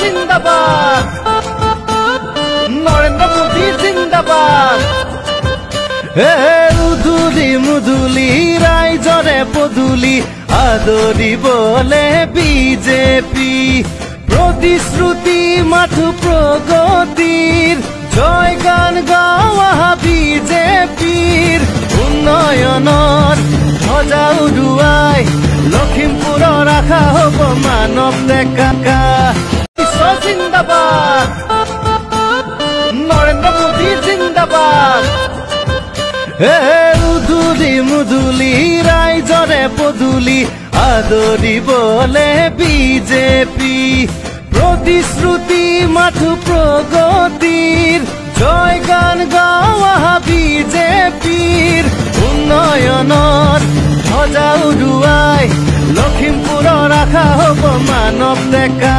জিন্দাবাদ নৰেন্দ্ৰ মোদী জিন্দাবাদ উদুলি মুদুলি ৰাইজৰে পদুলি আদৰিবলে বিজেপি প্ৰতিশ্ৰুতি মাথু প্ৰগতিৰ জয় গান গাওয়া বিজেপিৰ উন্নয়নৰ ধ্বজা উড়ুৱাই লখিমপুৰৰ আশা হ'ব মানৱ ডেকা জিন্দাবাদ নৰেন্দ্ৰ মোদী জিন্দাবাদ উদুলি মুদুলি ৰাইজৰে পদুলি আদৰিবলে বিজেপি প্ৰতিশ্ৰুতি মাথু প্ৰগতিৰ জয় গান গাওয়া বিজেপিৰ উন্নয়নৰ ধ্বজা উড়ুৱাই লখিমপুৰৰ আশা হ'ব মানৱ ডেকা